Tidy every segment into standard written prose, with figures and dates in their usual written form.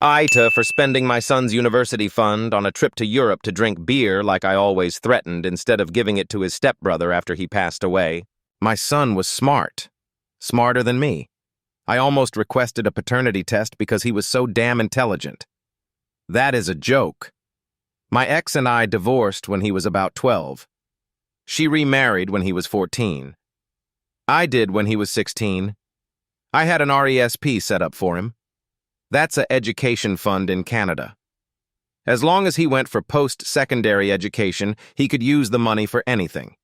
AITA for spending my son's university fund on a trip to Europe to drink beer like I always threatened instead of giving it to his stepbrother after he passed away. My son was smart. Smarter than me. I almost requested a paternity test because he was so damn intelligent. That is a joke. My ex and I divorced when he was about 12. She remarried when he was 14. I did when he was 16. I had an RESP set up for him. That's an education fund in Canada. As long as he went for post-secondary education, he could use the money for anything.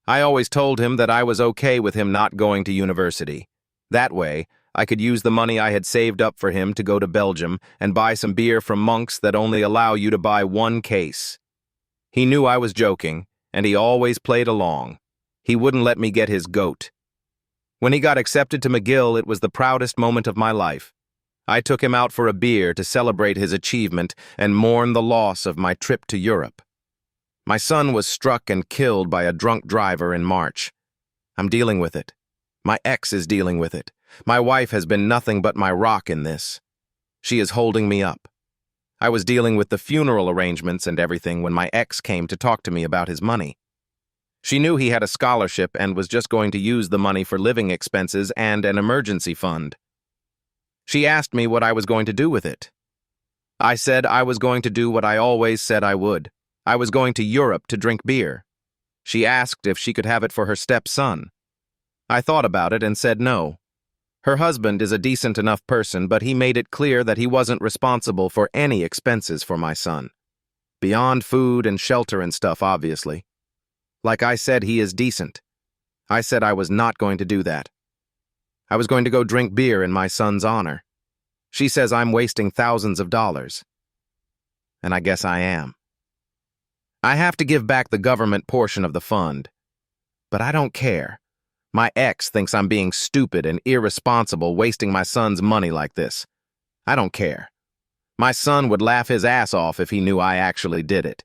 I always told him that I was okay with him not going to university. That way, I could use the money I had saved up for him to go to Belgium and buy some beer from monks that only allow you to buy one case. He knew I was joking, and he always played along. He wouldn't let me get his goat. When he got accepted to McGill, it was the proudest moment of my life. I took him out for a beer to celebrate his achievement and mourn the loss of my trip to Europe. My son was struck and killed by a drunk driver in March. I'm dealing with it. My ex is dealing with it. My wife has been nothing but my rock in this. She is holding me up. I was dealing with the funeral arrangements and everything when my ex came to talk to me about his money. She knew he had a scholarship and was just going to use the money for living expenses and an emergency fund. She asked me what I was going to do with it. I said I was going to do what I always said I would. I was going to Europe to drink beer. She asked if she could have it for her stepson. I thought about it and said no. Her husband is a decent enough person, but he made it clear that he wasn't responsible for any expenses for my son. Beyond food and shelter and stuff, obviously. Like I said, he is decent. I said I was not going to do that. I was going to go drink beer in my son's honor. She says I'm wasting thousands of dollars. And I guess I am. I have to give back the government portion of the fund. But I don't care. My ex thinks I'm being stupid and irresponsible wasting my son's money like this. I don't care. My son would laugh his ass off if he knew I actually did it.